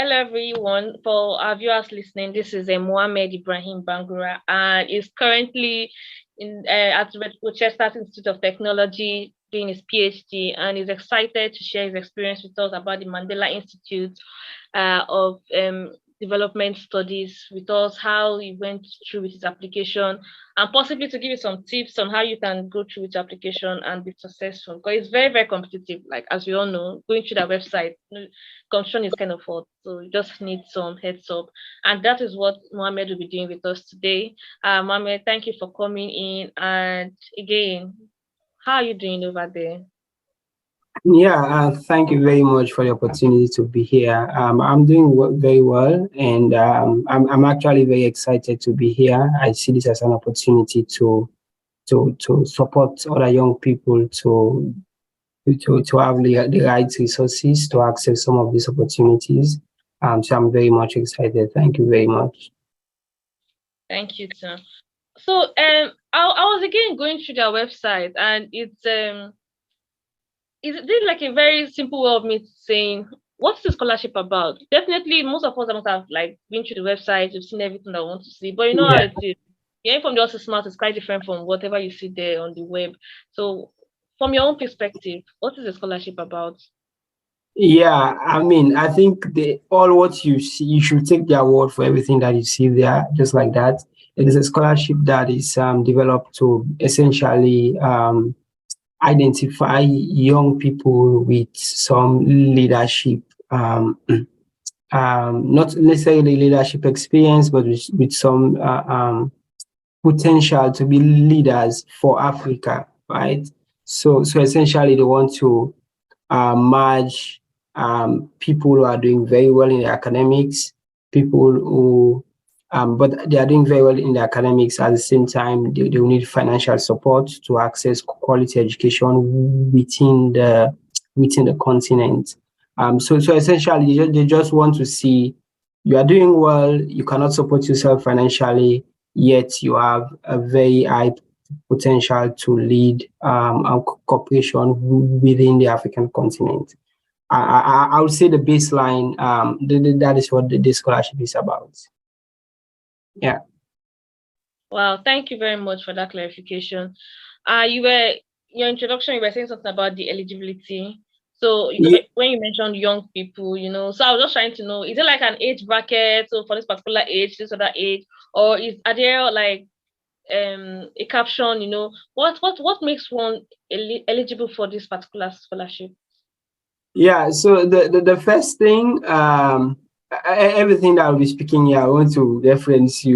Hello everyone. For our viewers listening, this is Mohammed Ibrahim Bangura, and is currently at Rochester Institute of Technology doing his PhD, and is excited to share his experience with us about the Mandela Institute of Development Studies with us, how he went through with his application, and possibly to give you some tips on how you can go through with your application and be successful. Because it's very, very competitive. Like as we all know, going through that website, competition is kind of hard. So you just need some heads up. And that is what Mohammed will be doing with us today. Mohammed, thank you for coming in. And again, how are you doing over there? Yeah, thank you very much for the opportunity to be here. I'm doing very well, and I'm actually very excited to be here. I see this as an opportunity to support other young people to have the right resources to access some of these opportunities. So I'm very much excited. Thank you very much. Thank you, too. So I was again going through their website, and it's this like a very simple way of me saying what's the scholarship about? Definitely, most of us must have like been to the website, you've seen everything that I want to see, but you know how Yeah. it is. Hearing from just smart is quite different from whatever you see there on the web. So, from your own perspective, what is the scholarship about? Yeah, I mean, I think all what you see, you should take their word for everything that you see there, just like that. It is a scholarship that is developed to essentially identify young people with some leadership, not necessarily leadership experience, but with some potential to be leaders for Africa, right? So essentially, they want to merge people who are doing very well in the academics, people who, but they are doing very well in the academics at the same time. They will need financial support to access quality education within the continent. So essentially, they just want to see you are doing well. You cannot support yourself financially, yet you have a very high potential to lead a cooperation within the African continent. I would say the baseline, that is what the scholarship is about. Yeah. Wow, thank you very much for that clarification. Your introduction, you were saying something about the eligibility. So when you mentioned young people, so I was just trying to know, is it like an age bracket? So for this particular age, this other age, or are there like a caption? What makes one eligible for this particular scholarship? Yeah. So the first thing, everything that I'll be speaking here, I want to reference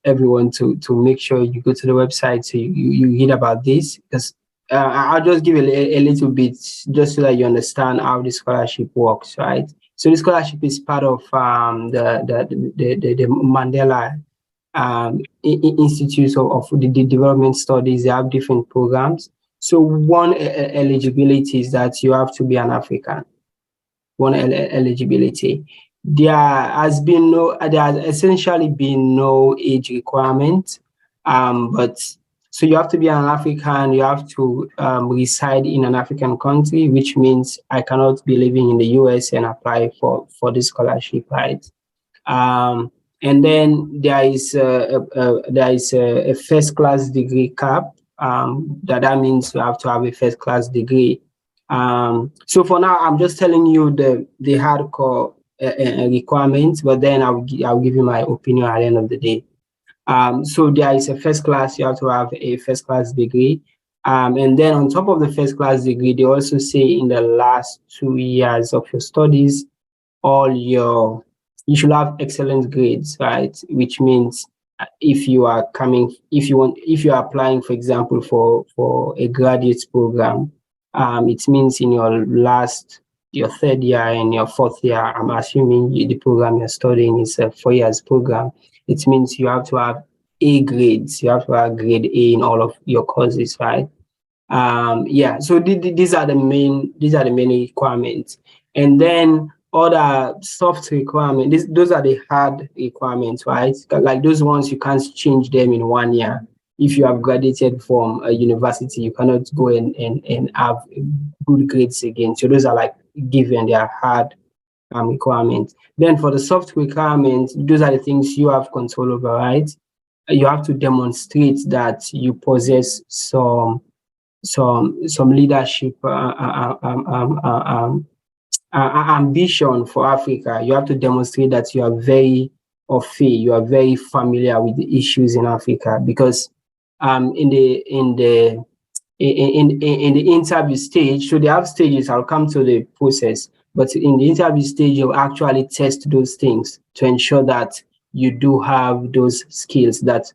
everyone to make sure you go to the website so you read about this, because I'll just give a little bit just so that you understand how the scholarship works, right? So the scholarship is part of the Mandela Institute of the Development Studies. They have different programs. So one eligibility is that you have to be an African. One eligibility. There has essentially been no age requirement, but so you have to be an African. You have to reside in an African country, which means I cannot be living in the US and apply for this scholarship, right? And then there is a first class degree cap. That means you have to have a first class degree. So for now, I'm just telling you the hardcore requirements, but then I'll give you my opinion at the end of the day. So there is a first class. You have to have a first class degree. And then on top of the first class degree, they also say in the last 2 years of your studies, you should have excellent grades, right? Which means if you are applying, for example, for a graduate program, it means in your third year and your fourth year, I'm assuming the program you're studying is a 4 years program. It means you have to have A grades. You have to have grade A in all of your courses, right? Yeah. So these are the main requirements, and then other soft requirements. Those are the hard requirements, right? Like those ones you can't change them in 1 year. If you have graduated from a university, you cannot go and have good grades again. So those are like given, they are hard requirements. Then for the soft requirements, those are the things you have control over, right? You have to demonstrate that you possess some leadership ambition for Africa. You have to demonstrate that you are very au fait, you are very familiar with the issues in Africa, because in the interview stage, so they have stages. I'll come to the process, but in the interview stage, you'll actually test those things to ensure that you do have those skills, that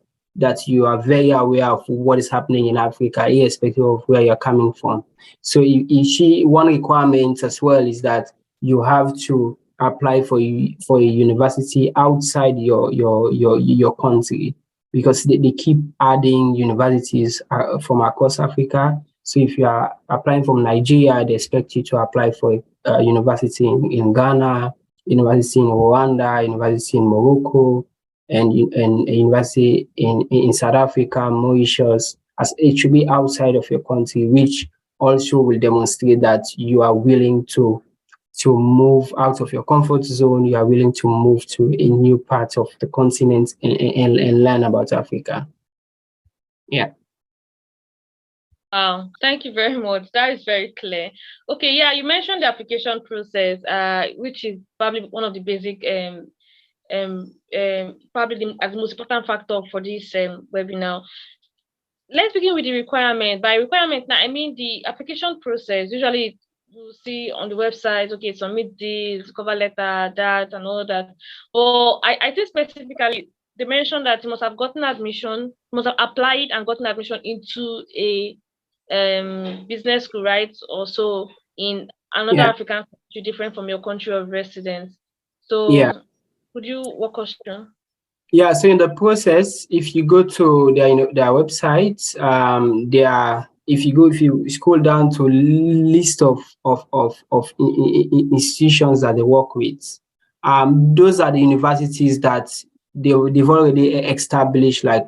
you are very aware of what is happening in Africa, irrespective of where you're coming from. So one requirement as well is that you have to apply for a university outside your country, because they keep adding universities from across Africa. So if you are applying from Nigeria, they expect you to apply for a university in Ghana, university in Rwanda, university in Morocco, and a university in South Africa, Mauritius. As it should be outside of your country, which also will demonstrate that you are willing to move out of your comfort zone. You are willing to move to a new part of the continent and learn about Africa. Yeah. Wow, thank you very much. That is very clear. Okay, yeah, you mentioned the application process, which is probably one of the basic, probably as the most important factor for this webinar. Let's begin with the requirement. By requirement, now I mean the application process. Usually, you see on the website, okay, submit this, cover letter, that, and all that. Or I think specifically, they mentioned that you must have gotten admission, must have applied and gotten admission into a business school, right? Also in another African country different from your country of residence. So could you walk us through? Yeah, so in the process, if you go to their website, if you scroll down to list of institutions that they work with, those are the universities that they've already established like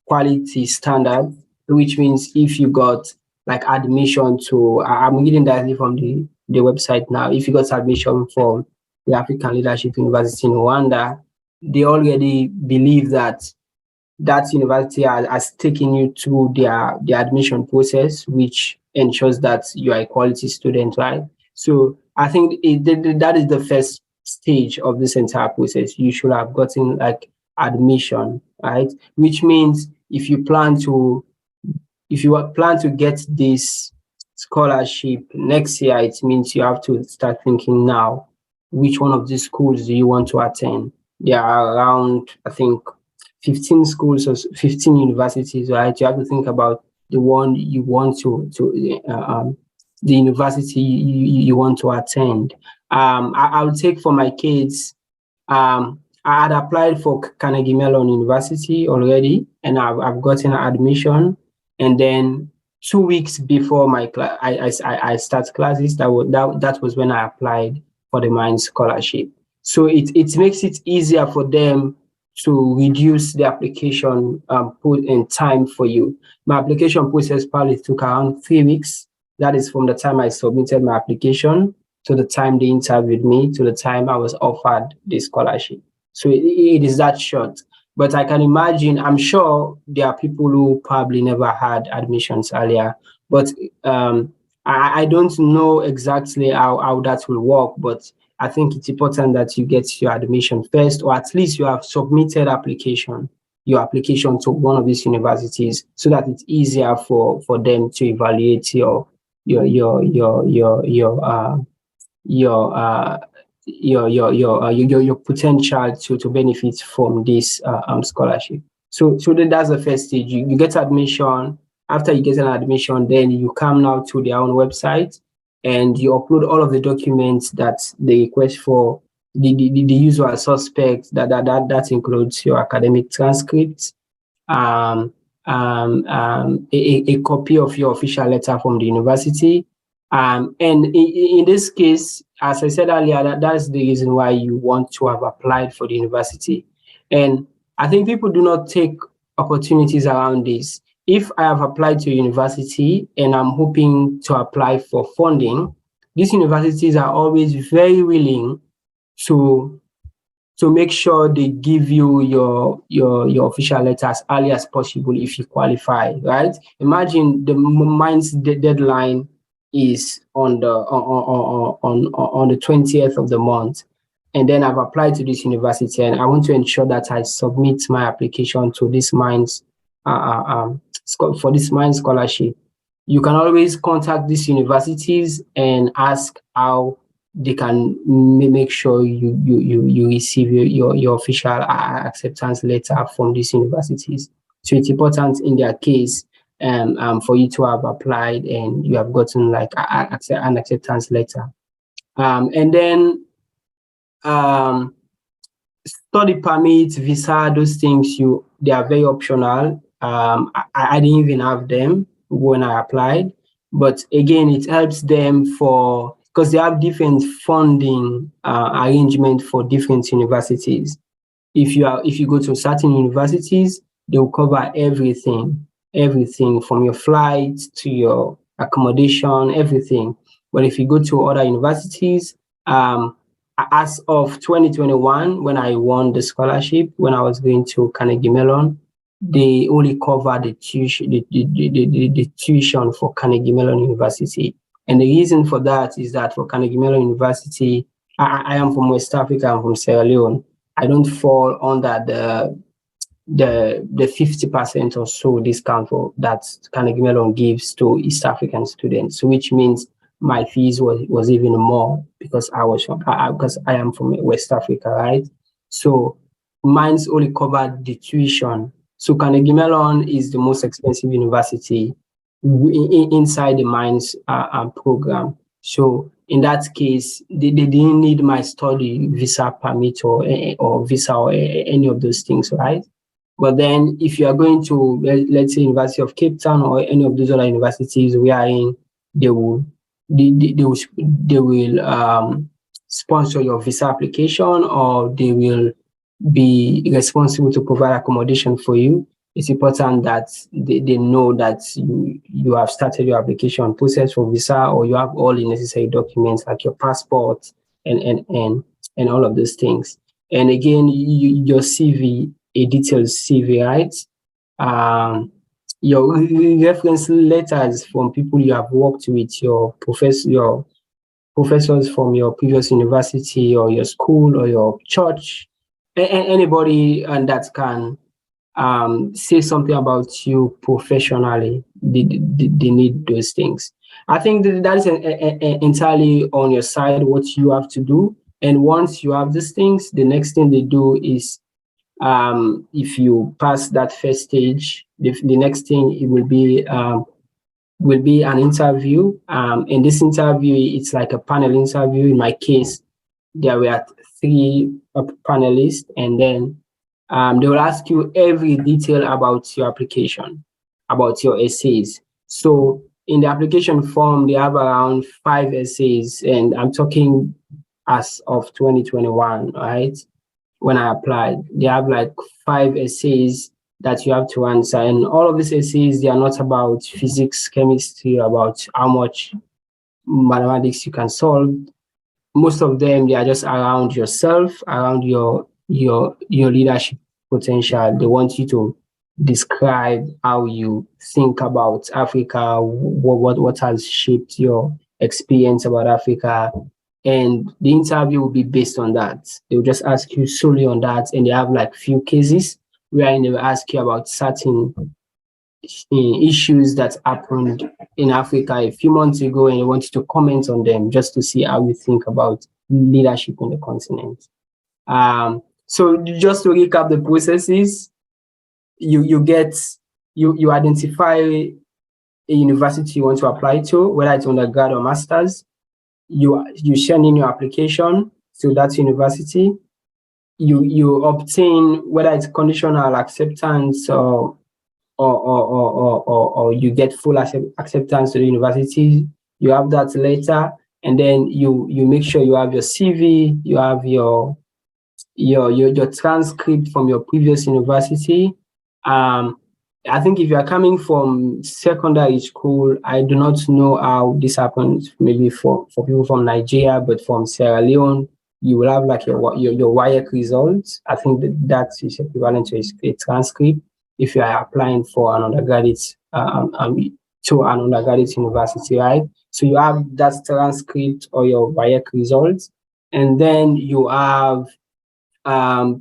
quality standard, which means if you got like admission to, I'm reading directly from the website now, if you got admission from the African Leadership University in Rwanda, they already believe that university has taken you through their admission process, which ensures that you are a quality student, right? So I think that is the first stage of this entire process. You should have gotten like admission, right? Which means if you plan to get this scholarship next year, it means you have to start thinking now, which one of these schools do you want to attend? There are around, I think, 15 schools or 15 universities, right? You have to think about the one you want the university you want to attend. I would take for my kids, I had applied for Carnegie Mellon University already, and I've gotten admission. And then 2 weeks before my class, I start classes. That was when I applied for the MINDS scholarship. So it makes it easier for them to reduce the application put in time for you. My application process probably took around 3 weeks. That is from the time I submitted my application to the time they interviewed me to the time I was offered the scholarship. So it is that short. But I can imagine, I'm sure there are people who probably never had admissions earlier. But I don't know exactly how that will work, but I think it's important that you get your admission first, or at least you have submitted your application to one of these universities, so that it's easier for them to evaluate your potential to benefit from this scholarship. So that's the first stage. You get admission. After you get an admission, then you come now to their own website and you upload all of the documents that they request for the usual suspects. That includes your academic transcripts, a copy of your official letter from the university. And in this case, as I said earlier, that's the reason why you want to have applied for the university. And I think people do not take opportunities around this. If I have applied to a university and I'm hoping to apply for funding, these universities are always very willing to make sure they give you your official letter as early as possible if you qualify, right? Imagine the MINDS deadline is on the 20th of the month, and then I've applied to this university, and I want to ensure that I submit my application to this MINDS for this MINDS scholarship. You can always contact these universities and ask how they can make sure you receive your official acceptance letter from these universities. So it's important in their case for you to have applied and you have gotten like an acceptance letter. And then study permit, visa, those things, they are very optional. I didn't even have them when I applied, but again, it helps them because they have different funding arrangement for different universities. If you go to certain universities, they will cover everything from your flight to your accommodation, everything. But if you go to other universities, as of 2021, when I won the scholarship, when I was going to Carnegie Mellon, they only cover the tuition for Carnegie Mellon University. And the reason for that is that for Carnegie Mellon University, I am from West Africa, I'm from Sierra Leone. I don't fall under the 50% or so discount that Carnegie Mellon gives to East African students, which means my fees was even more because I am from West Africa, right? So MINDS only covered the tuition. So Carnegie Mellon is the most expensive university inside the MINDS program. So in that case, they didn't need my study visa permit or visa or any of those things, right? But then if you are going to, let's say, University of Cape Town or any of those other universities we are in, they will sponsor your visa application, or they will be responsible to provide accommodation for you. It's important that they know that you have started your application process for visa, or you have all the necessary documents like your passport and all of those things. And again, your CV, a detailed CV, right? Your reference letters from people you have worked with, your professors from your previous university or your school or your church, anybody that can say something about you professionally. They need those things. I think that is entirely on your side what you have to do. And once you have these things, the next thing they do is if you pass that first stage, the next thing it will be an interview. In this interview, it's like a panel interview. In my case, there were 3 panelists, and then they will ask you every detail about your application, about your essays. So in the application form, they have around 5 essays, and I'm talking as of 2021, right? When I applied, they have like 5 essays that you have to answer. And all of these essays, they are not about physics, chemistry, about how much mathematics you can solve. Most of them, they are just around yourself, around your leadership potential. They want you to describe how you think about Africa, what has shaped your experience about Africa. And the interview will be based on that. They will just ask you solely on that. And they have like few cases where they will ask you about certain issues that happened in Africa a few months ago, and they want you to comment on them just to see how you think about leadership on the continent. So just to recap the processes, you identify a university you want to apply to, whether it's undergrad or master's. You send in your application to that university. You obtain whether it's conditional acceptance or you get full acceptance to the university. You have that later, and then you make sure you have your CV, you have your transcript from your previous university, I think if you are coming from secondary school, I do not know how this happens. Maybe for people from Nigeria, but from Sierra Leone, you will have like your WAEC results. I think that is equivalent to a transcript if you are applying for an undergraduate to an undergraduate university, right? So you have that transcript or your WAEC results, and then you have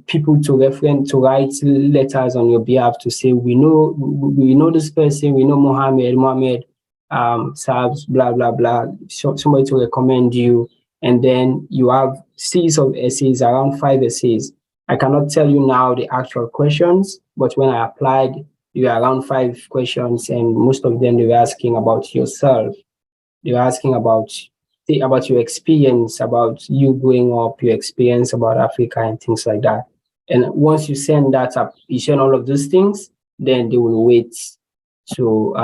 people to reference to write letters on your behalf to say we know this person, we know Mohammed Sabs, blah blah blah, somebody to recommend you, and then you have series of essays, around 5 essays. I cannot tell you now the actual questions, but when I applied, you are around 5 questions, and most of them they were asking about yourself. They're asking about your experience, about you growing up, your experience about Africa and things like that. And once you send that up, you send all of those things, then they will wait to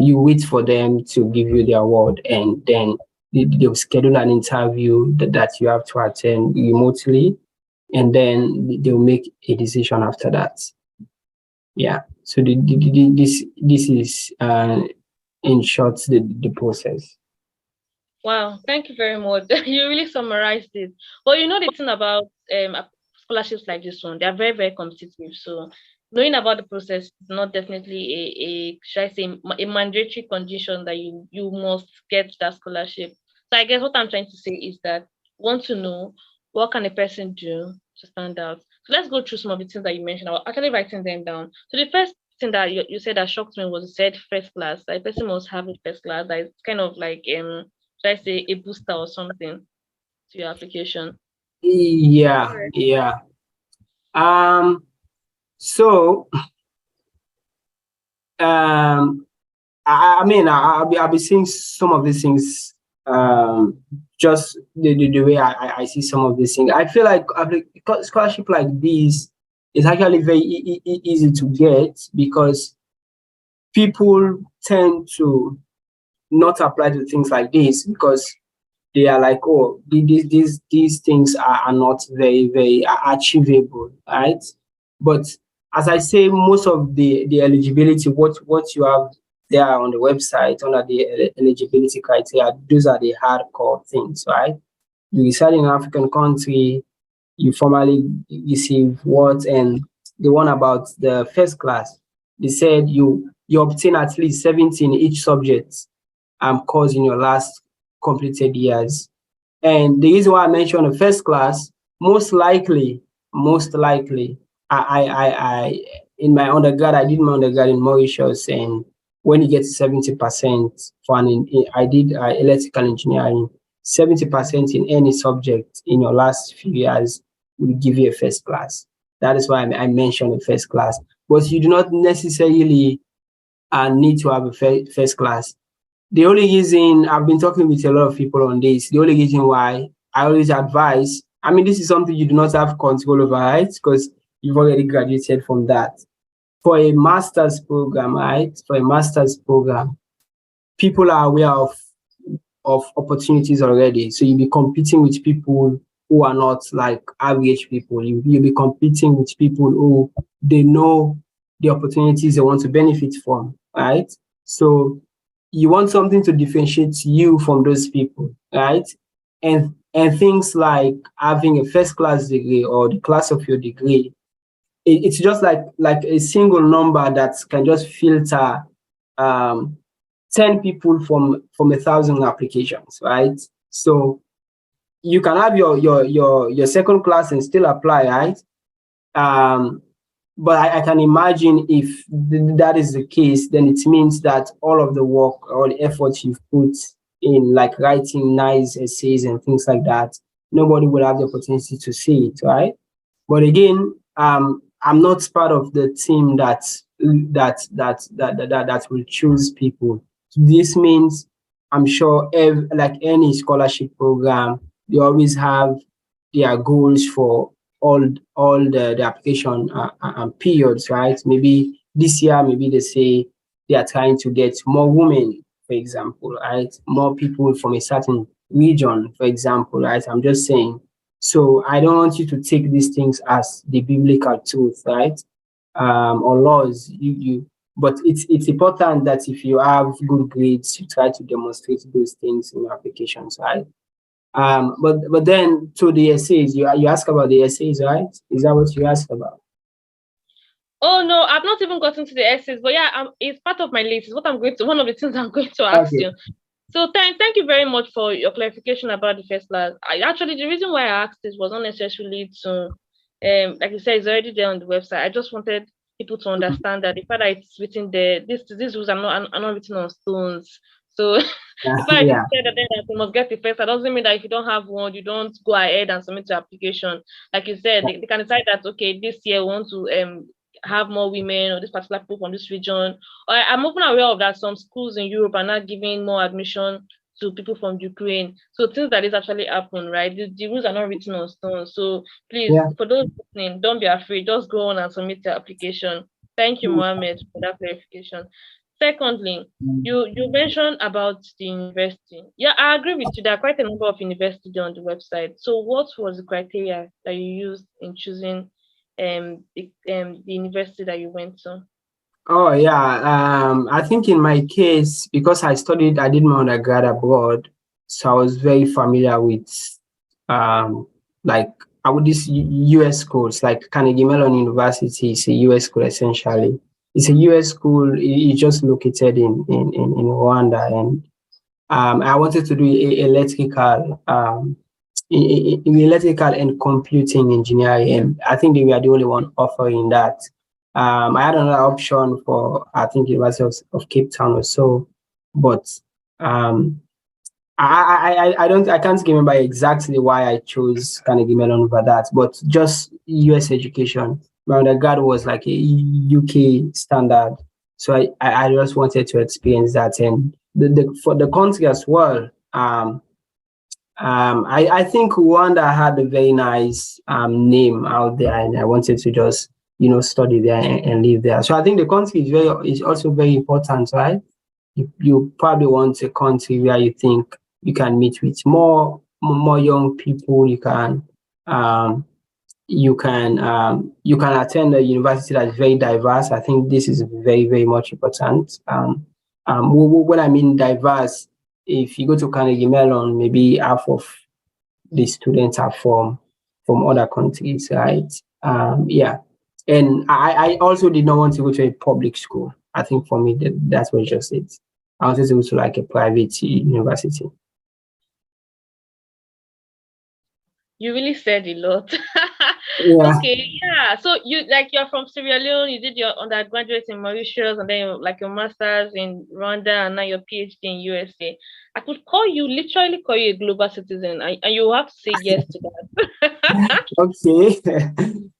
you wait for them to give you the award, and then they will schedule an interview that you have to attend remotely, and then they'll make a decision after that. Yeah. So this is in short the process. Wow, thank you very much. You really summarized it. But you know the thing about scholarships like this one, they are very, very competitive. So knowing about the process is not definitely a should I say a mandatory condition that you must get that scholarship. So I guess what I'm trying to say is that want to know what can a person do to stand out. So let's go through some of the things that you mentioned. I was actually writing them down. So the first thing that you said that shocked me was you said first class. That a person must have a first class. That is kind of like should I say a booster or something to your application? Yeah, Correct. yeah. Um, so I mean, I'll be seeing some of these things, just the way I see some of these things. I feel like scholarship like this is actually very easy to get because people tend to not apply to things like this because they are like, oh, these things are not very achievable, right? But as I say, most of the eligibility, what you have there on the website under the eligibility criteria, those are the hardcore things, right? You reside in an African country, you formally receive what, and the one about the first class, they said you obtain at least 70 in each subject course in your last completed years. And the reason why I mentioned the first class, most likely, I in my undergrad, I did my undergrad in Mauritius, and when you get 70% for I did electrical engineering, 70% in any subject in your last few years will give you a first class. That is why I mentioned a first class. But you do not necessarily need to have a first class. The only reason I've been talking with a lot of people on this, the only reason why I always advise, I mean, this is something you do not have control over, right? Because you've already graduated from that. For a master's program, right? For a master's program, people are aware of opportunities already. So you'll be competing with people who are not like average people. You'll be competing with people who they know the opportunities they want to benefit from, right? So you want something to differentiate you from those people, right? And things like having a first class degree or the class of your degree, it's just like a single number that can just filter um, 10 people from 1,000 applications, right? So you can have your second class and still apply, right? Um, but I can imagine if that is the case, then it means that all of the work or the effort you've put in, like writing nice essays and things like that, nobody will have the opportunity to see it, right? But again, I'm not part of the team that will choose people. This means I'm sure like any scholarship program, they always have their goals for all the application periods, right? Maybe this year, maybe they say they are trying to get more women, for example, right? More people from a certain region, for example, right? I'm just saying. So I don't want you to take these things as the biblical truth, right? Or laws. but it's important that if you have good grades, you try to demonstrate those things in your applications, right? But then to the essays, you ask about the essays, right? Is that what you asked about? Oh no, I've not even gotten to the essays, but yeah, it's part of my list. It's what I'm going to one of the things I'm going to ask Okay. you. So thank you very much for your clarification about the first class. The reason why I asked this was not necessarily to like you said, it's already there on the website. I just wanted people to understand that the fact that it's written there, these rules are not written on stones. So the fact that Yeah. it said that you must get the first, that doesn't mean that if you don't have one, you don't go ahead and submit your application. Like you said, they can decide that okay, this year we want to have more women or this particular people from this region. I'm even aware of that some schools in Europe are not giving more admission to people from Ukraine. So things that is actually happen, right? The rules are not written on stone. So please, Yeah. for those listening, don't be afraid. Just go on and submit your application. Thank you, Mohammed, for that clarification. Secondly, you mentioned about the university. Yeah, I agree with you. There are quite a number of universities on the website. So what was the criteria that you used in choosing the university that you went to? Oh yeah. I think in my case, because I did my undergrad abroad, so I was very familiar with like I would this US schools like Carnegie Mellon University is a US school essentially. It's a US school. It's just located in Rwanda, and I wanted to do electrical electrical and computing engineering, and I think they were the only one offering that. I had another option for I think University of Cape Town or so, but um, I can't remember exactly why I chose Carnegie Mellon over that, but just US education. My undergrad was like a UK standard, so I just wanted to experience that, and for the country as well. I think Rwanda had a very nice name out there, and I wanted to just study there and live there. So I think the country is also very important, right? You probably want a country where you think you can meet with more young people. You can attend a university that's very diverse. I think this is very, very much important. When I mean diverse, if you go to Carnegie Mellon, maybe half of the students are from other countries, right? Yeah, and I also did not want to go to a public school. I think for me that was just it. I wanted to go to like a private university. You really said a lot. Yeah. Okay, yeah. So you're from Sierra Leone, you did your undergraduate in Mauritius and then like your master's in Rwanda and now your PhD in USA. I could literally call you a global citizen, and you have to say yes to that. Okay.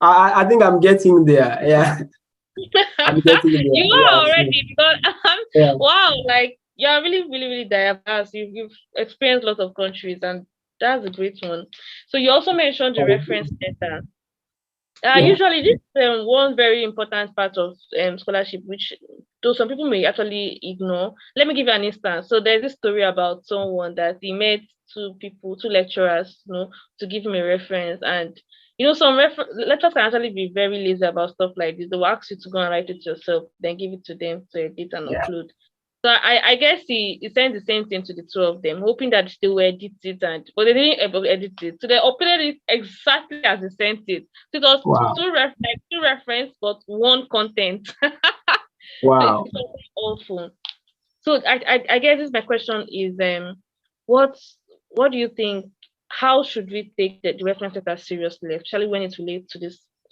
I think I'm getting there. Yeah, I'm getting there. You are Yeah. already because Yeah. wow, like you're really, really, really diverse. You've experienced lots of countries, and that's a great one. So you also mentioned the reference letter. Yeah. Usually, this is one very important part of scholarship, which though some people may actually ignore. Let me give you an instance. So there's this story about someone that he met two lecturers, to give him a reference, and some lecturers can actually be very lazy about stuff like this. They will ask you to go and write it yourself, then give it to them to edit and Yeah. upload. So I guess he sent the same thing to the two of them, hoping that they will edit it, but they didn't edit it. So they uploaded it exactly as he sent it. So it was Wow. two reference, but one content. So Wow. it's awful. So I guess this my question is what what do you think? How should we take the reference letter seriously, especially when it relates to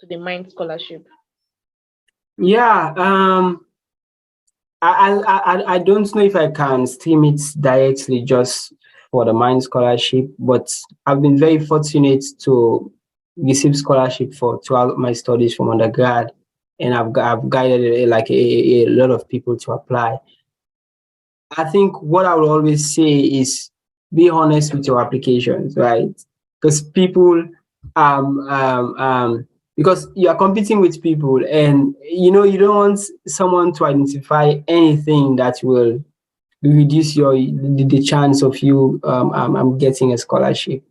the Mind Scholarship? Yeah. I don't know if I can stream it directly just for the Mind Scholarship, but I've been very fortunate to receive scholarship for throughout my studies from undergrad, and I've guided a lot of people to apply. I think what I would always say is be honest with your applications, right? Because people, because you are competing with people, and you don't want someone to identify anything that will reduce the chance of you getting a scholarship.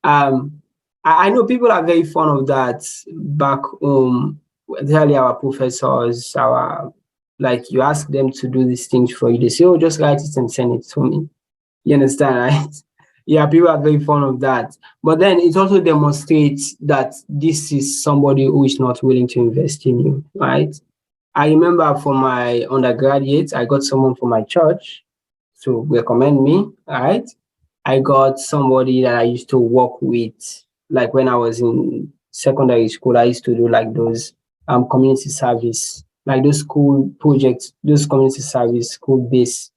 I know people are very fond of that back home, especially our professors, our Like you ask them to do these things for you. They say, oh, just write it and send it to me. You understand, right? Yeah, people are very fond of that. But then it also demonstrates that this is somebody who is not willing to invest in you, right? I remember for my undergraduate, I got someone from my church to recommend me, right? I got somebody that I used to work with, like when I was in secondary school, I used to do like those community service, like those school projects, those community service, school based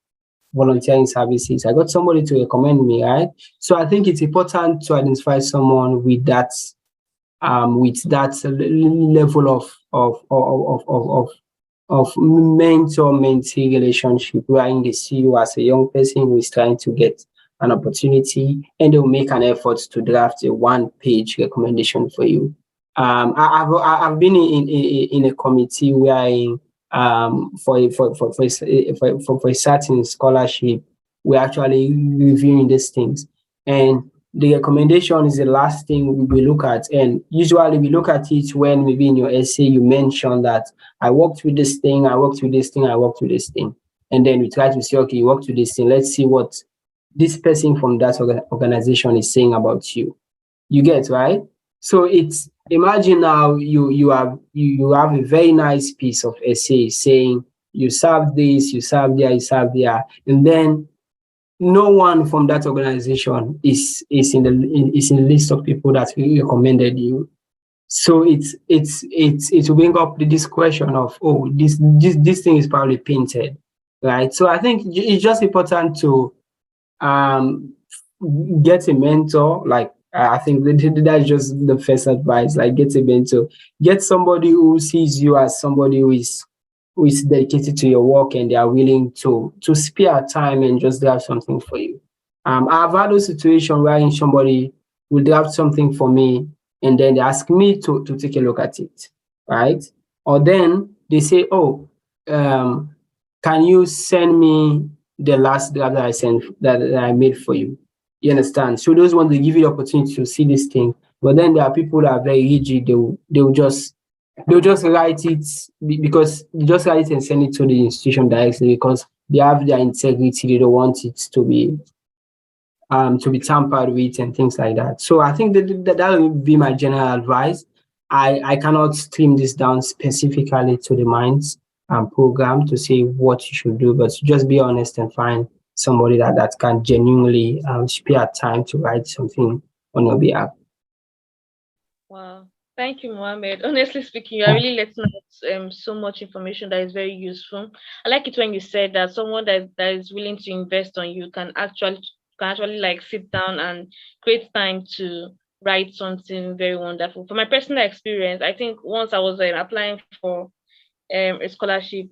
volunteering services. I got somebody to recommend me, right? So I think it's important to identify someone with that level of mentor-mentee relationship, wherein they see you as a young person who is trying to get an opportunity, and they'll make an effort to draft a one-page recommendation for you. I've been in a committee where for a certain scholarship, we're actually reviewing these things, and the recommendation is the last thing we look at. And usually we look at it when maybe in your essay you mention that I worked with this thing, I worked with this thing, I worked with this thing. And then we try to say, okay, you worked with this thing. Let's see what this person from that organization is saying about you. You get, right? So it's, imagine now you have a very nice piece of essay saying you served this, you served there, you served there, and then no one from that organization is in the list of people that really recommended you. So it will bring up this question of, oh, this thing is probably painted, right? So I think it's just important to um get a mentor. Like I think that's just the first advice. Like, get a mentor, get somebody who sees you as somebody who is dedicated to your work, and they are willing to spare time and just draft something for you. I've had a situation wherein somebody will draft something for me, and then they ask me to take a look at it, right? Or then they say, oh, um, can you send me the last draft that I sent, that I made for you? You understand? So those ones, they give you the opportunity to see this thing. But then there are people that are very rigid. They'll just write it because they just write it and send it to the institution directly, because they have their integrity. They don't want it to be tampered with and things like that. So I think that would be my general advice. I cannot trim this down specifically to the minds program to say what you should do, but just be honest and find somebody that can genuinely spare time to write something on your behalf. Wow. Thank you, Mohammed. Honestly speaking, you are really letting out so much information that is very useful. I like it when you said that someone that is willing to invest on you can actually like sit down and create time to write something very wonderful. For my personal experience, I think once I was applying for a scholarship,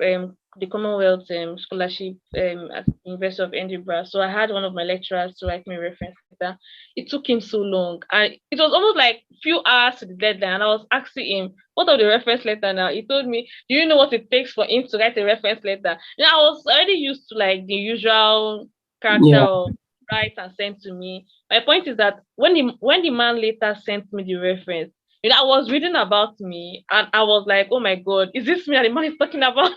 the Commonwealth scholarship at the University of Edinburgh. So I had one of my lecturers to write me a reference letter. It took him so long, and it was almost like few hours to the deadline. And I was asking him, "What of the reference letter now?" He told me, "Do you know what it takes for him to write a reference letter?" I was already used to like the usual character Yeah, of write and send to me. My point is that when the man later sent me the reference, I was reading about me and I was like, oh my God, is this me that the man is talking about?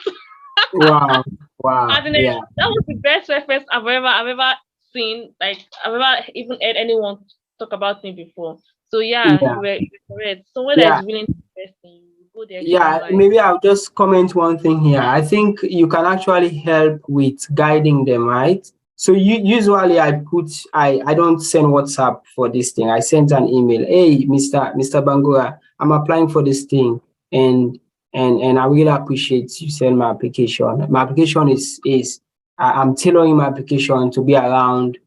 wow, wow, And then yeah, that was the best reference I've ever seen. Like I've ever even heard anyone talk about me before. So yeah, yeah, you were correct. Someone that yeah. is willing to invest in you, go the extra Yeah, mile. maybe I'll just comment one thing here. I think you can actually help with guiding them, right? So usually I don't send WhatsApp for this thing. I sent an email. Hey, Mr. Bangura, I'm applying for this thing, and and I really appreciate you send my application. My application is I'm tailoring my application to be around.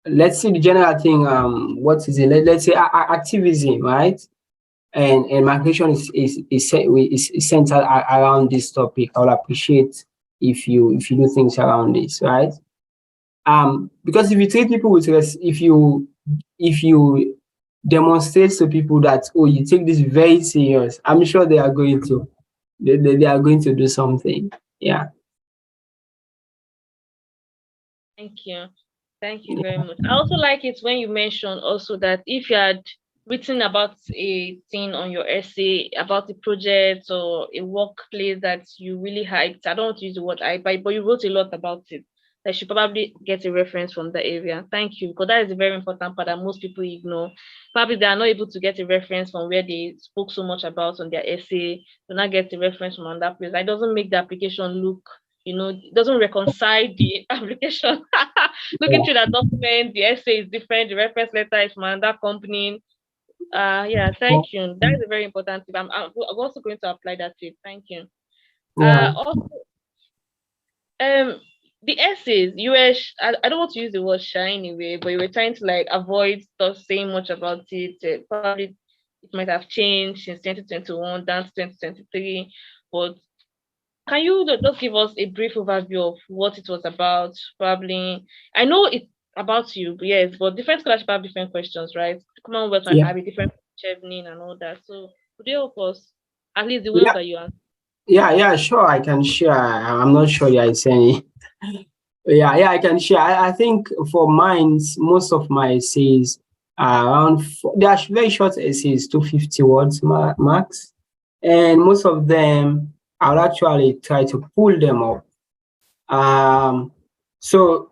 Let's see the general thing. What is it? Let's say activism, right? And my question is centered around this topic. I will appreciate if you do things around this, right? Because if you treat people with if you demonstrate to people that, oh, you take this very serious, I'm sure they are going to do something. Yeah. Thank you. Thank you very much. I also like it when you mentioned also that if you had written about a thing on your essay, about a project or a workplace that you really hyped. I don't want to use the word hype, but you wrote a lot about it. I should probably get a reference from that area. Thank you, because that is a very important part that most people ignore. Probably they are not able to get a reference from where they spoke so much about on their essay. Do not get a reference from another place. That doesn't make the application look, it doesn't reconcile the application. Looking through that document, the essay is different, the reference letter is from another company. Yeah, Yeah. thank you. That is a very important tip. I'm also going to apply that tip. Thank you. Yeah. Also, um, the essays, I don't want to use the word shy anyway, but you were trying to like avoid stuff saying much about it. Probably it might have changed since 2021 down to 2023. But can you just give us a brief overview of what it was about? Probably, I know it's about you, yes, but different scholarship have different questions, right? Commonwealth might Yeah. have a different chevening and all that. So could you help us? At least the ones Yeah. that you answer. Yeah. Sure. I can share. I'm not sure there is any. Yeah. I can share. I think for mine, most of my essays are around. They are very short essays, 250 words max, and most of them I'll actually try to pull them up. Um. So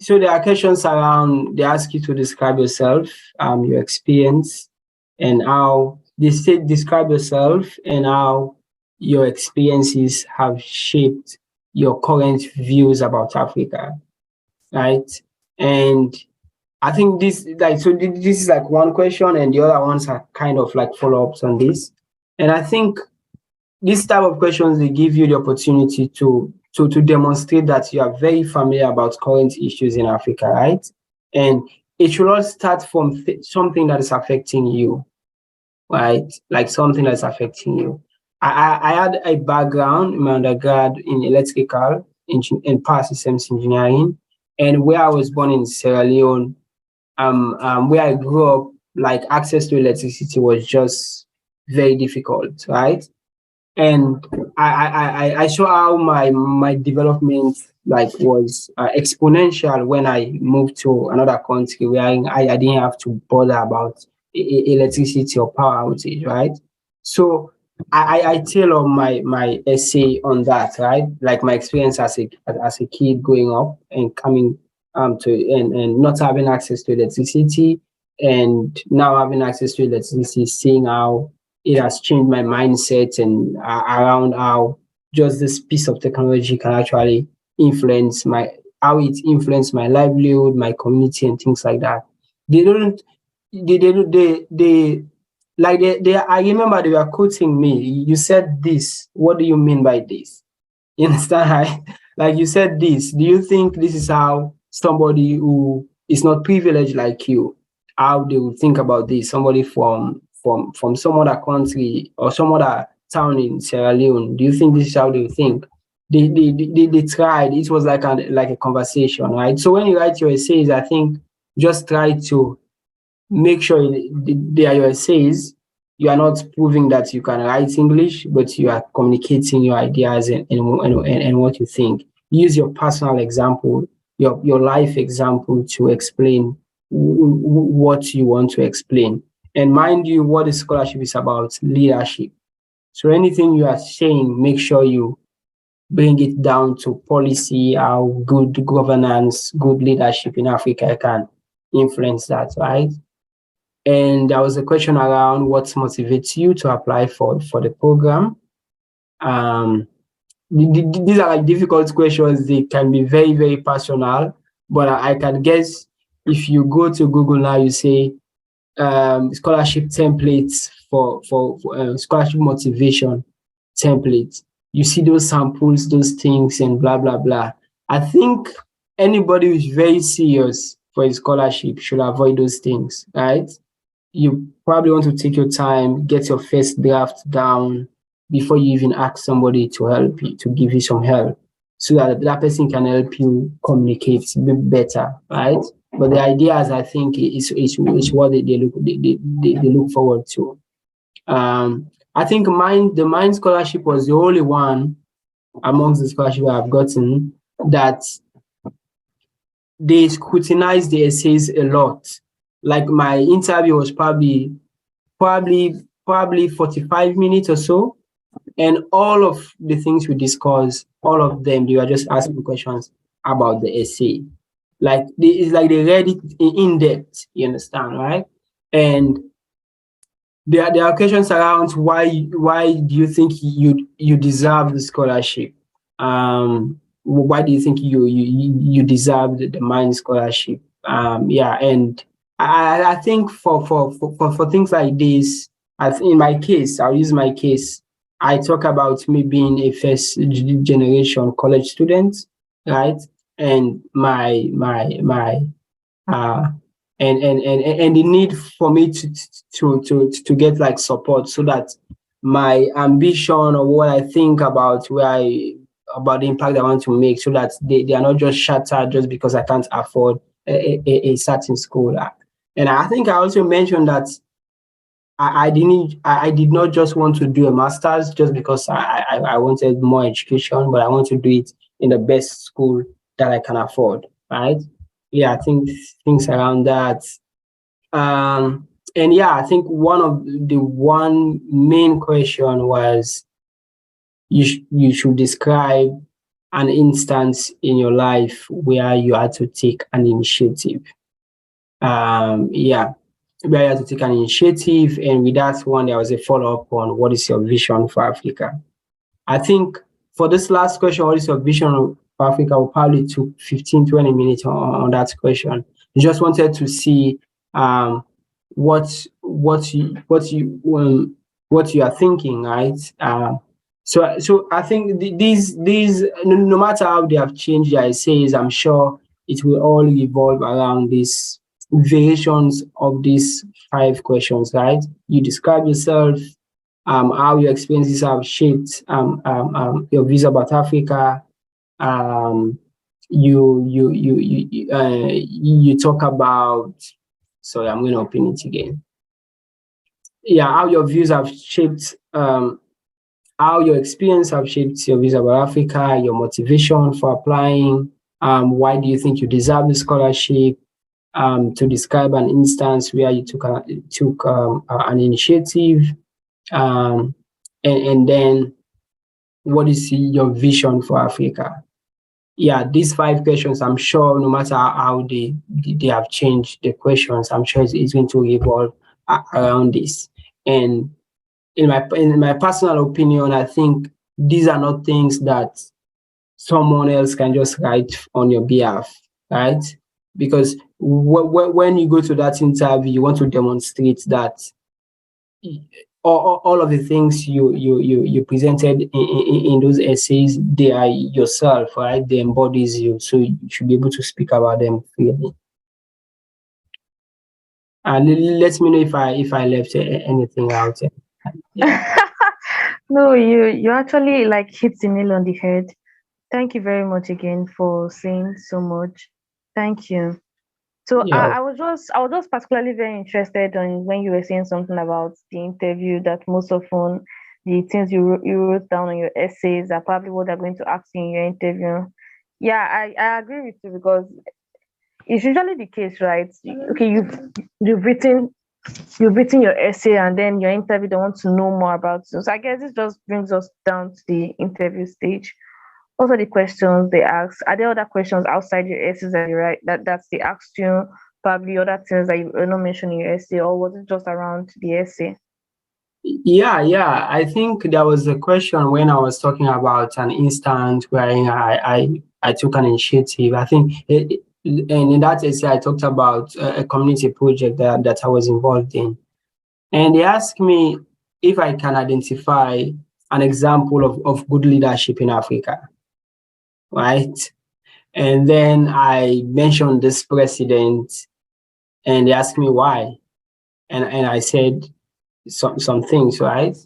there are questions around. They ask you to describe yourself, your experience, and how they say describe yourself and how your experiences have shaped your current views about Africa, right? And I think this is like one question, and the other ones are kind of like follow ups on this. And I think this type of questions they give you the opportunity to demonstrate that you are very familiar about current issues in Africa, right? And it should all start from something that is affecting you, right? Like something that's affecting you. I had a background in my undergrad in electrical and power systems engineering, and where I was born in Sierra Leone, where I grew up, like access to electricity was just very difficult, right? And I saw how my development like was exponential when I moved to another country where I didn't have to bother about electricity or power outage, right? So I tailor my essay on that, right? Like my experience as a kid growing up and coming to and not having access to electricity, and now having access to electricity, seeing how it has changed my mindset and around how just this piece of technology can actually influence how it influenced my livelihood, my community, and things like that. They don't. They like they. I remember they were quoting me. You said this. What do you mean by this? You understand? Right? Like you said this. Do you think this is how somebody who is not privileged like you, how they would think about this? Somebody from some other country or some other town in Sierra Leone. Do you think this is how they think? They tried. It was like a conversation, right? So when you write your essays, I think just try to make sure they are your essays. You are not proving that you can write English, but you are communicating your ideas and what you think. Use your personal example, your life example to explain what you want to explain. And mind you, what the scholarship is about, leadership. So anything you are saying, make sure you bring it down to policy, how good governance, good leadership in Africa can influence that, right? And there was a question around what motivates you to apply for the program. Um, these are like difficult questions. They can be very, very personal, but I can guess if you go to Google now, you say scholarship templates for scholarship motivation templates. You see those samples, those things, and blah blah blah. I think anybody who's very serious for a scholarship should avoid those things, right? You probably want to take your time, get your first draft down before you even ask somebody to help you, to give you some help, so that that person can help you communicate better, right? But the ideas, I think, is what they look forward to. I think the Mind Scholarship was the only one amongst the scholarship I've gotten that they scrutinize the essays a lot. like my interview was probably 45 minutes or so. And all of the things we discussed, all of them, they were just asking questions about the essay. Like it's like they read it in depth, you understand, right? And there are questions around why do you think you deserve the scholarship? Why do you think you deserve the Mind Scholarship? Yeah, and I think for things like this, as in my case, I'll use my case. I talk about me being a first generation college student, right? And my uh, and the need for me to get like support so that my ambition or what I think about about the impact I want to make, so that they are not just shattered just because I can't afford a certain school. And I think I also mentioned that I did not just want to do a master's just because I wanted more education, but I want to do it in the best school that I can afford, right? Yeah, I think things around that. And yeah, I think one main question was you should describe an instance in your life where you had to take an initiative. Yeah, where you had to take an initiative, and with that one, there was a follow up on what is your vision for Africa. I think for this last question, what is your vision for Africa? We probably took 15-20 minutes on that question. I just wanted to see what you are thinking, right? So I think these no matter how they have changed their essays, I'm sure it will all evolve around these variations of these 5 questions, right? You describe yourself, how your experiences have shaped your views about Africa. Um, you talk about. Sorry, I'm going to open it again. Yeah, how your views have shaped. How your experience have shaped your views about Africa, your motivation for applying. Why do you think you deserve the scholarship? To describe an instance where you took an initiative. And then what is your vision for Africa? Yeah, these 5 questions, I'm sure no matter how they have changed the questions, I'm sure it's going to evolve around this. And in my personal opinion, I think these are not things that someone else can just write on your behalf, right? Because when you go to that interview, you want to demonstrate that all of the things you presented in those essays, they are yourself, right? They embodies you, so you should be able to speak about them freely. And let me know if I left anything out. Yeah. No, you actually like hit the nail on the head. Thank you very much again for saying so much. Thank you. So Yeah. I was just particularly very interested in when you were saying something about the interview, that most often the things you wrote down on your essays are probably what they're going to ask you in your interview. Yeah, I agree with you, because it's usually the case, right? Okay, you've written you've written your essay, and then your interview they want to know more about you. So I guess this just brings us down to the interview stage. Also, the questions they ask, are there other questions outside your essays that you write that's they asked you, probably other things that you not mentioned in your essay, or was it just around the essay? Yeah. I think there was a question when I was talking about an instance where I took an initiative. I think, and in that essay, I talked about a community project that I was involved in. And they asked me if I can identify an example of good leadership in Africa, right? And then I mentioned this president, and they asked me why. And I said some things, right?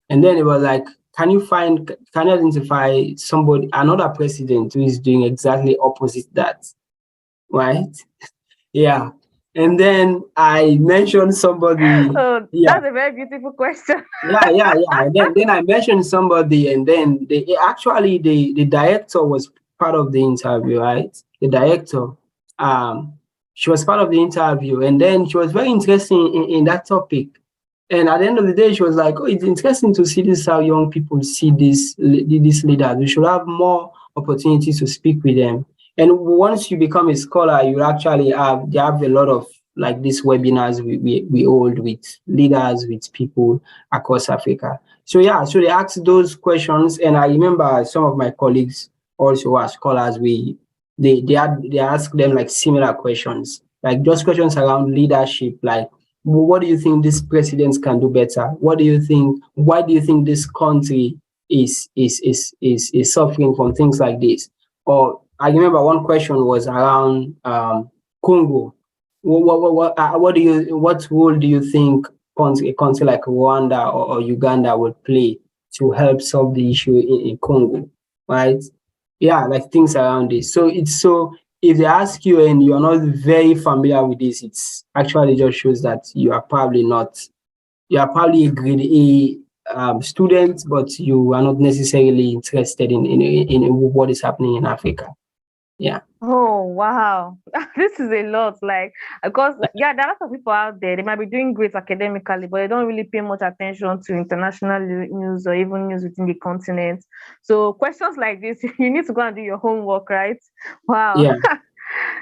And then it was like, can you identify another president who is doing exactly opposite that, right? Yeah. And then I mentioned somebody, Oh, yeah, that's a very beautiful question. yeah. And then I mentioned somebody, and then the director was part of the interview, right? The director, um, she was part of the interview, and then she was very interested in that topic. And at the end of the day, she was like, "Oh, it's interesting to see this how young people see these leaders. We should have more opportunities to speak with them." And once you become a scholar, you actually have a lot of like these webinars we hold with leaders, with people across Africa. So yeah, so they asked those questions, and I remember some of my colleagues also are scholars. They ask them like similar questions, like just questions around leadership, like what do you think these presidents can do better? What do you think? Why do you think this country is suffering from things like this? Or I remember one question was around Congo. What role do you think a country like Rwanda or Uganda would play to help solve the issue in Congo, right? Yeah, like things around this. So if they ask you and you're not very familiar with this, it's actually just shows that you are probably a grade A student, but you are not necessarily interested in what is happening in Africa. Yeah. Oh wow, this is a lot. Like, because yeah, there are lots of people out there. They might be doing great academically, but they don't really pay much attention to international news or even news within the continent. So questions like this, you need to go and do your homework, right? Wow. Yeah.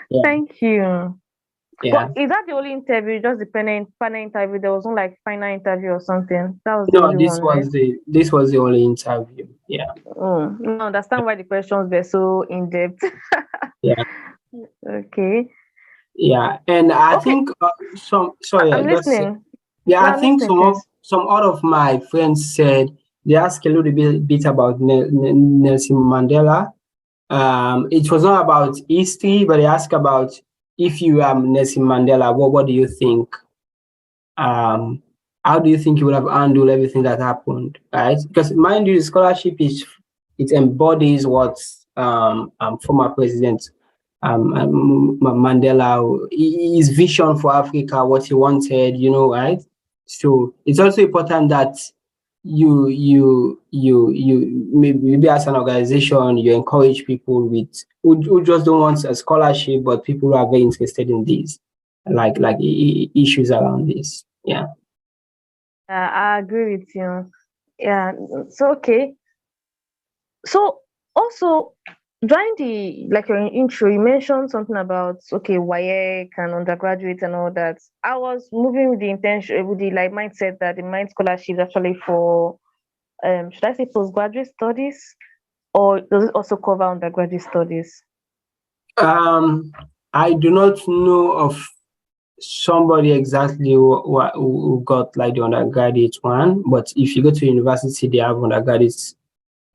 Yeah. Thank you. Yeah. But is that the only interview? Just the panel interview? There was no like final interview or something. That was the No, only one, right? this was the only interview. Yeah. Oh, I understand why the questions were so in depth. Yeah. Okay. Yeah. And I Okay. think some sorry, I'm just listening. yeah, No, I I'm think listening, please. some of my friends said they asked a little bit about Nelson Mandela. It was not about history, but they asked about if you are Nelson Mandela, what do you think? How do you think you would have handled everything that happened, right? Because mind you, the scholarship it embodies what former President Mandela, his vision for Africa, what he wanted, right? So it's also important that you maybe as an organization you encourage people who just don't want a scholarship, but people who are very interested in these like issues around this. Yeah. I agree with you. Yeah. So okay. So also during the like your intro, you mentioned something about okay, WAEC and undergraduate and all that. I was moving with the intention with the like mindset that the Mind Scholarship is actually for should I say postgraduate studies or does it also cover undergraduate studies? I do not know of somebody exactly who got like the undergraduate one, but if you go to university, they have undergraduates.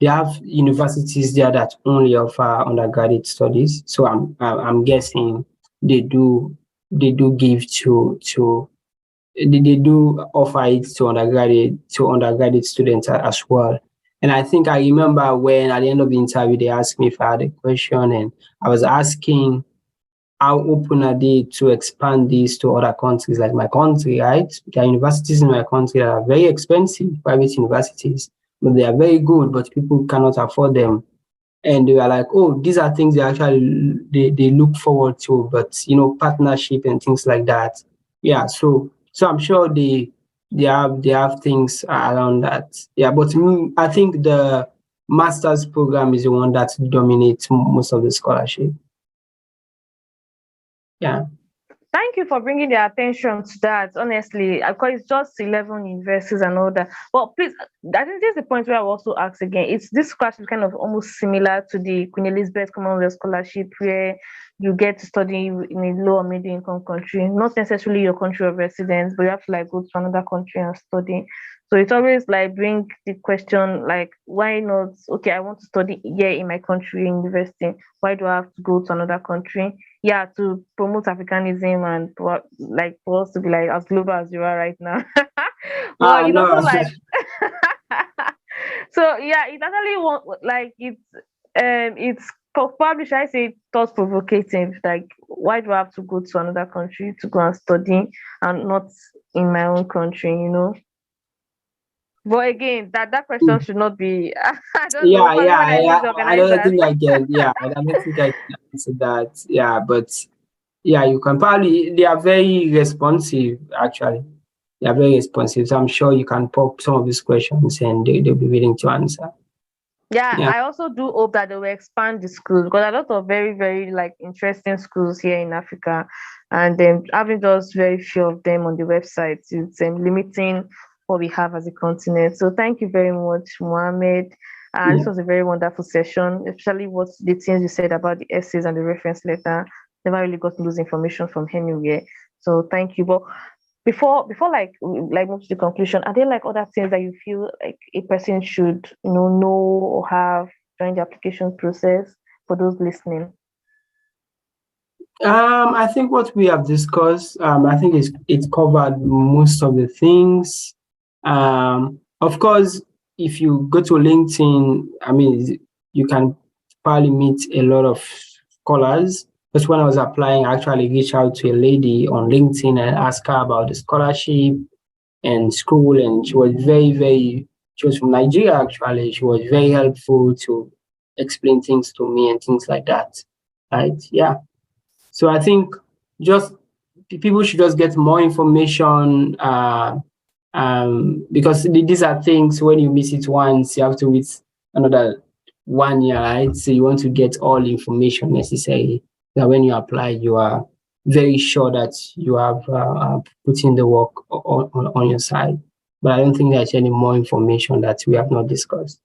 They have universities there that only offer undergraduate studies. So I'm guessing they do give they do offer it to undergraduate students as well. And I think I remember when at the end of the interview they asked me if I had a question, and I was asking how open are they to expand this to other countries like my country, right? There are universities in my country that are very expensive, private universities, but they are very good, but people cannot afford them. And they were like, oh, these are things they look forward to, but partnership and things like that. Yeah, so I'm sure they have things around that. Yeah, but I think the master's program is the one that dominates most of the scholarship. Yeah. Thank you for bringing the attention to that. Honestly, because it's just 11 universities and all that. But please, I think this is the point where I will also ask again. It's this scholarship kind of almost similar to the Queen Elizabeth Commonwealth Scholarship, where you get to study in a low or middle income country, not necessarily your country of residence, but you have to like go to another country and study. So it's always like bring the question like, why not? Okay, I want to study here in my country in university. Why do I have to go to another country? Yeah, to promote Africanism and like for us to be like as global as you are right now. But it's No. also like so yeah, it's actually one like it's probably should I say thought provocative. Like why do I have to go to another country to go and study and not in my own country? But again, that question should not be I don't know, Yeah, probably when I meet the I don't organizers. think I can. Yeah, I don't think I can answer that. Yeah, but yeah, you can probably, they are very responsive, actually. They are very responsive. So I'm sure you can pop some of these questions and they'll be willing to answer. Yeah, Yeah. I also do hope that they will expand the schools because a lot of very, very like interesting schools here in Africa, and then having just very few of them on the website is limiting what we have as a continent. So thank you very much, Mohammed. This Yeah. was a very wonderful session, especially what the things you said about the essays and the reference letter. Never really got those information from anywhere. So thank you. But before like move to the conclusion, are there like other things that you feel like a person should know or have during the application process for those listening? I think what we have discussed, I think it's covered most of the things. Of course, if you go to LinkedIn, I mean, you can probably meet a lot of scholars. Because when I was applying, I actually reached out to a lady on LinkedIn and asked her about the scholarship and school, and she was she was from Nigeria actually. She was very helpful to explain things to me and things like that. Right? Yeah. So I think just people should just get more information, because these are things when you miss it once, you have to miss another 1 year, right? So you want to get all information necessary that when you apply, you are very sure that you have put in the work on your side. But I don't think there's any more information that we have not discussed.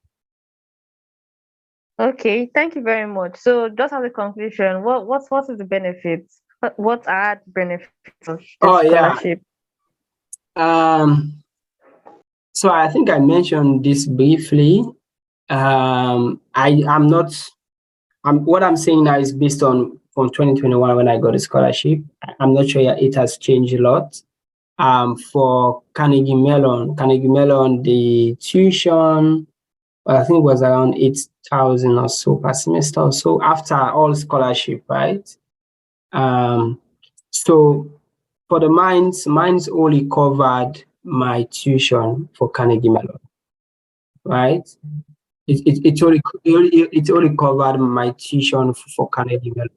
Okay, thank you very much. So just as a conclusion, what is the benefits? What are the benefits of this Oh yeah. scholarship? Um, so I think I mentioned this briefly. I'm not. What I'm saying now is based on from 2021 when I got a scholarship. I'm not sure it has changed a lot. For Carnegie Mellon, the tuition, I think was around 8,000 or so per semester or so after all scholarship, right? Um, so for the mines only covered my tuition for Carnegie Mellon, right? It only covered my tuition for Carnegie Mellon,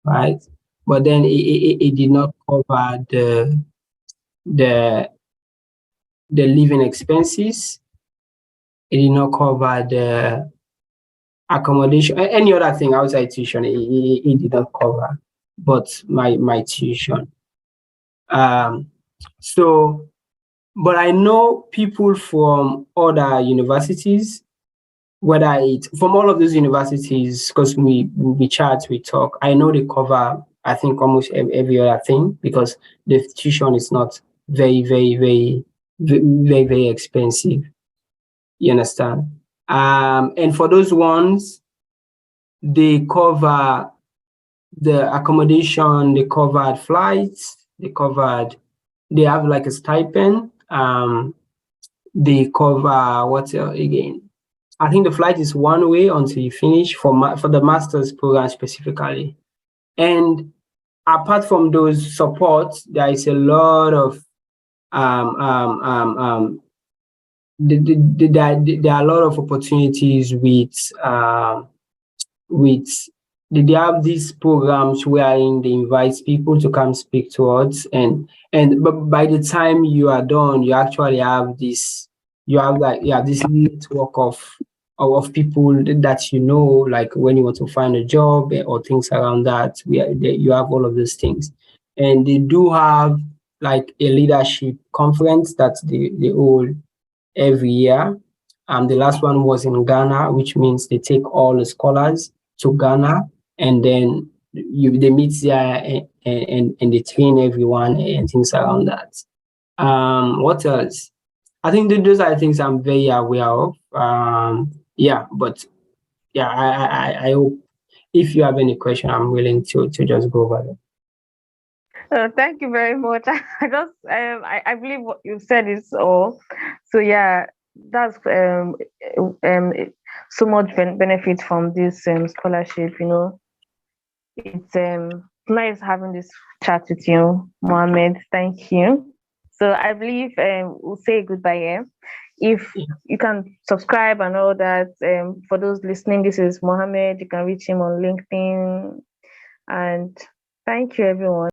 right? But then it did not cover the the living expenses. It did not cover the accommodation, any other thing outside tuition. It did not cover, but my tuition. Um, so, but I know people from other universities, whether it from all of those universities, because we chat, we talk. I know they cover, I think, almost every other thing because the tuition is not very expensive. You understand? And for those ones, they cover the accommodation, they covered flights, they have like a stipend. They cover what else again? I think the flight is one way until you finish for the master's program specifically. And apart from those supports, there is a lot of there are a lot of opportunities with they have these programs wherein they invite people to come speak to us, and but by the time you are done, you actually have this this network of people that like when you want to find a job, or things around that, you have all of those things. And they do have like a leadership conference that they hold every year. The last one was in Ghana, which means they take all the scholars to Ghana, and then they meet there, and they train everyone and things around that. What else? I think those are things I'm very aware of. Yeah, but yeah, I hope if you have any question, I'm willing to just go over it. Thank you very much. I just I believe what you said is all. So yeah, that's um so much benefit from this scholarship. It's nice having this chat with you, Mohammed. Thank you. So I believe we'll say goodbye here. If Yeah. you can subscribe and all that, for those listening, this is Mohammed. You can reach him on LinkedIn, and Thank you, everyone.